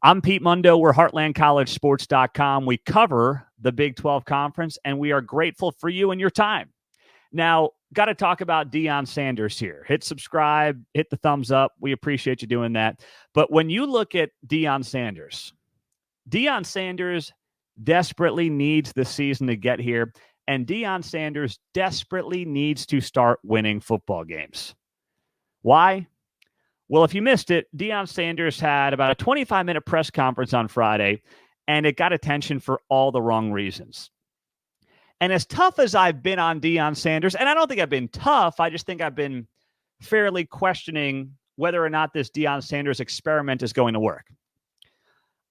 I'm Pete Mundo. We're HeartlandCollegeSports.com. We cover the Big 12 Conference, and we are grateful for you and your time. Now, got to talk about Deion Sanders here. Hit subscribe, hit the thumbs up. We appreciate you doing that. But when you look at Deion Sanders desperately needs the season to get here, and Deion Sanders desperately needs to start winning football games. Why? Well, if you missed it, Deion Sanders had about a 25-minute press conference on Friday, and it got attention for all the wrong reasons. And as tough as I've been on Deion Sanders, and I don't think I've been tough, I just think I've been fairly questioning whether or not this Deion Sanders experiment is going to work.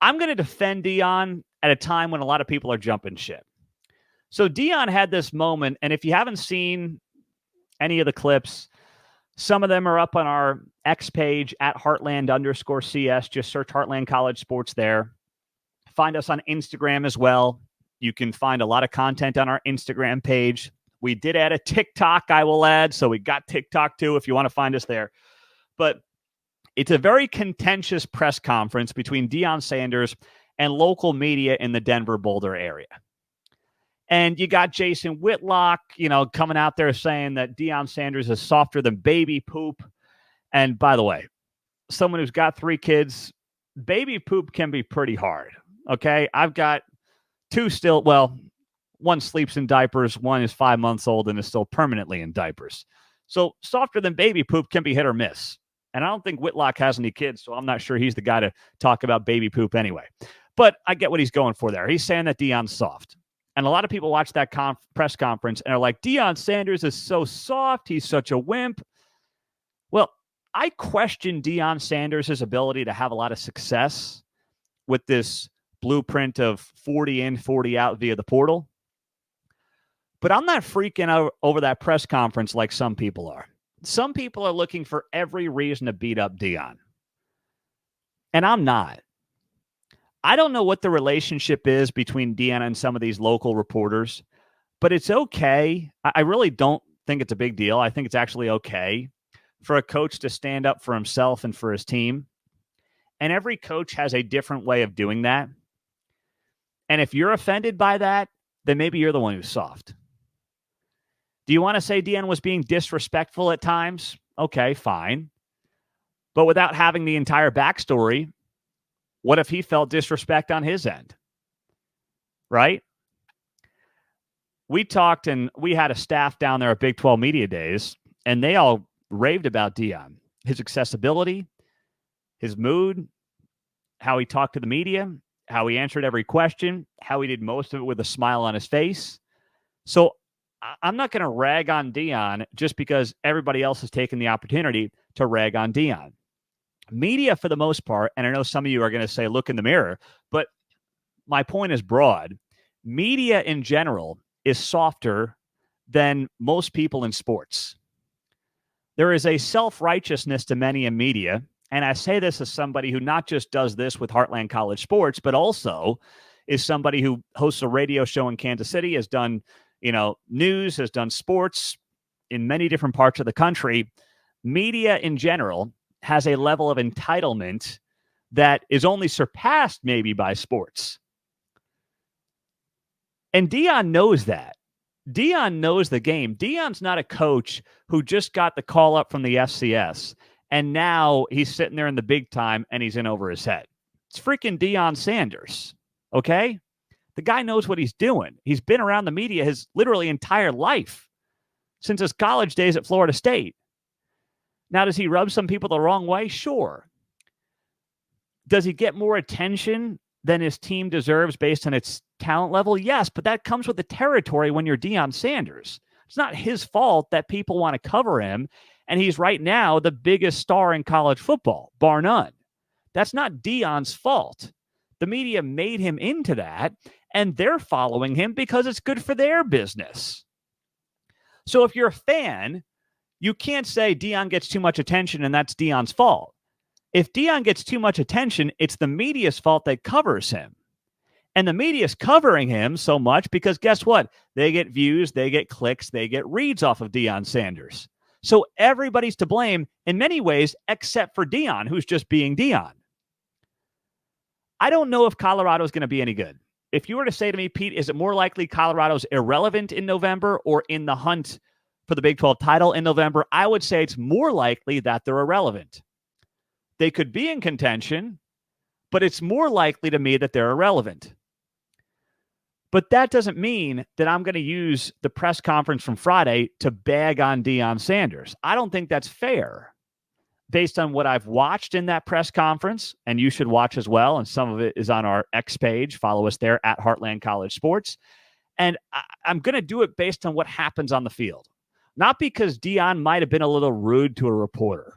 I'm going to defend Deion at a time when a lot of people are jumping ship. So Deion had this moment, and if you haven't seen any of the clips, some of them are up on our X page at Heartland_CS. Just search Heartland College Sports there. Find us on Instagram as well. You can find a lot of content on our Instagram page. We did add a TikTok, I will add. So we got TikTok too if you want to find us there. But it's a very contentious press conference between Deion Sanders and local media in the Denver Boulder area. And you got Jason Whitlock, coming out there saying that Deion Sanders is softer than baby poop. And by the way, someone who's got 3 kids, baby poop can be pretty hard. Okay. I've got 2 still. Well, one sleeps in diapers. One is 5 months old and is still permanently in diapers. So softer than baby poop can be hit or miss. And I don't think Whitlock has any kids, so I'm not sure he's the guy to talk about baby poop anyway. But I get what he's going for there. He's saying that Deion's soft. And a lot of people watch that press conference and are like, Deion Sanders is so soft. He's such a wimp. Well, I question Deion Sanders' ability to have a lot of success with this blueprint of 40 in, 40 out via the portal. But I'm not freaking out over that press conference like some people are. Some people are looking for every reason to beat up Deion. And I'm not. I don't know what the relationship is between Deion and some of these local reporters, but it's okay. I really don't think it's a big deal. I think it's actually okay for a coach to stand up for himself and for his team. And every coach has a different way of doing that. And if you're offended by that, then maybe you're the one who's soft. Do you want to say Deion was being disrespectful at times? Okay, fine. But without having the entire backstory, what if he felt disrespect on his end? Right? We talked and we had a staff down there at Big 12 Media Days, and they all raved about Deion. His accessibility, his mood, how he talked to the media, how he answered every question, how he did most of it with a smile on his face. So I'm not going to rag on Deion just because everybody else has taken the opportunity to rag on Deion. Media, for the most part, and I know some of you are going to say, look in the mirror, but my point is broad. Media in general is softer than most people in sports. There is a self-righteousness to many in media, and I say this as somebody who not just does this with Heartland College Sports, but also is somebody who hosts a radio show in Kansas City, has done news, has done sports in many different parts of the country. Media in general has a level of entitlement that is only surpassed maybe by sports. And Deion knows that. Deion knows the game. Deion's not a coach who just got the call up from the HCS and now he's sitting there in the big time and he's in over his head. It's freaking Deion Sanders, okay? The guy knows what he's doing. He's been around the media his literally entire life since his college days at Florida State. Now, does he rub some people the wrong way? Sure. Does he get more attention than his team deserves based on its talent level? Yes, but that comes with the territory when you're Deion Sanders. It's not his fault that people want to cover him, and he's right now the biggest star in college football, bar none. That's not Deion's fault. The media made him into that, and they're following him because it's good for their business. So if you're a fan, you can't say Deion gets too much attention and that's Deion's fault. If Deion gets too much attention, it's the media's fault that covers him. And the media's covering him so much because guess what? They get views, they get clicks, they get reads off of Deion Sanders. So everybody's to blame in many ways except for Deion, who's just being Deion. I don't know if Colorado is going to be any good. If you were to say to me, Pete, is it more likely Colorado's irrelevant in November or in the hunt for the Big 12 title in November? I would say it's more likely that they're irrelevant. They could be in contention, but it's more likely to me that they're irrelevant. But that doesn't mean that I'm going to use the press conference from Friday to bag on Deion Sanders. I don't think that's fair based on what I've watched in that press conference, and you should watch as well, and some of it is on our X page. Follow us there at Heartland College Sports. And I'm going to do it based on what happens on the field, not because Deion might have been a little rude to a reporter.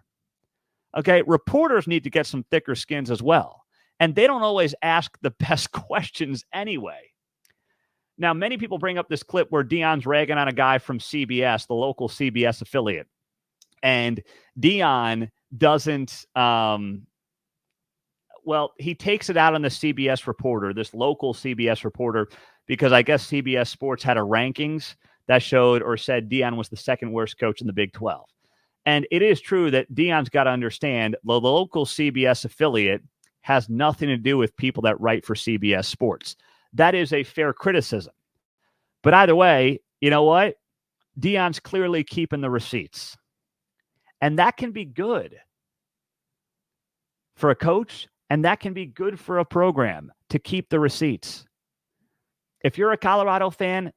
Okay, reporters need to get some thicker skins as well, and they don't always ask the best questions anyway. Now, many people bring up this clip where Deion's ragging on a guy from CBS, the local CBS affiliate, and Deion doesn't, he takes it out on the CBS reporter, this local CBS reporter, because I guess CBS Sports had a rankings that showed or said Deion was the second worst coach in the Big 12. And it is true that Deion's got to understand the local CBS affiliate has nothing to do with people that write for CBS Sports. That is a fair criticism. But either way, you know what? Deion's clearly keeping the receipts. And that can be good for a coach, and that can be good for a program to keep the receipts. If you're a Colorado fan,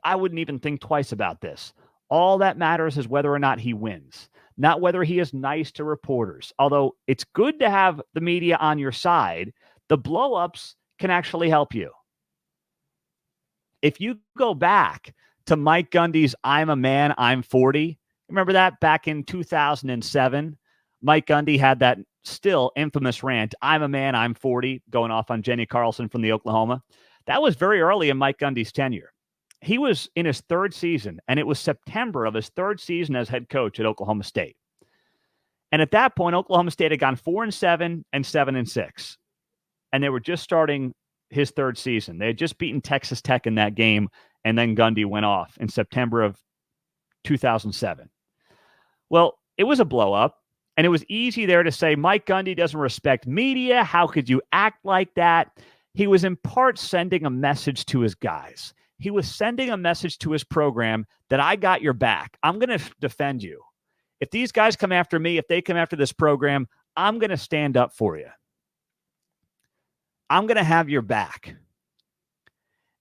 I wouldn't even think twice about this. All that matters is whether or not he wins, not whether he is nice to reporters. Although it's good to have the media on your side, the blow-ups can actually help you. If you go back to Mike Gundy's I'm a man, I'm 40, remember that back in 2007? Mike Gundy had that still infamous rant, I'm a man, I'm 40, going off on Jenny Carlson from the Oklahoma. That was very early in Mike Gundy's tenure. He was in his third season, and it was September of his third season as head coach at Oklahoma State. And at that point, Oklahoma State had gone 4-7 and 7-6. And they were just starting his third season. They had just beaten Texas Tech in that game, and then Gundy went off in September of 2007. Well, it was a blow-up, and it was easy there to say, Mike Gundy doesn't respect media. How could you act like that? He was in part sending a message to his guys. He was sending a message to his program that I got your back. I'm going to defend you. If these guys come after me, if they come after this program, I'm going to stand up for you. I'm going to have your back.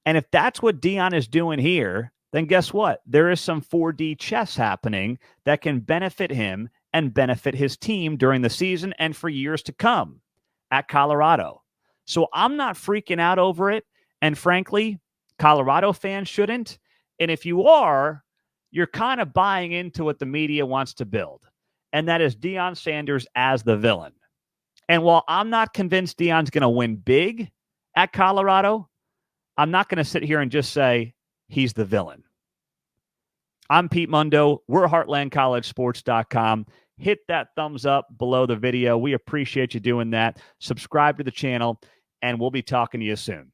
And if that's what Deion is doing here, then guess what? There is some 4D chess happening that can benefit him and benefit his team during the season and for years to come at Colorado. So I'm not freaking out over it. And frankly, Colorado fans shouldn't. And if you are, you're kind of buying into what the media wants to build. And that is Deion Sanders as the villain. And while I'm not convinced Deion's going to win big at Colorado, I'm not going to sit here and just say he's the villain. I'm Pete Mundo. We're HeartlandCollegeSports.com. Hit that thumbs up below the video. We appreciate you doing that. Subscribe to the channel, and we'll be talking to you soon.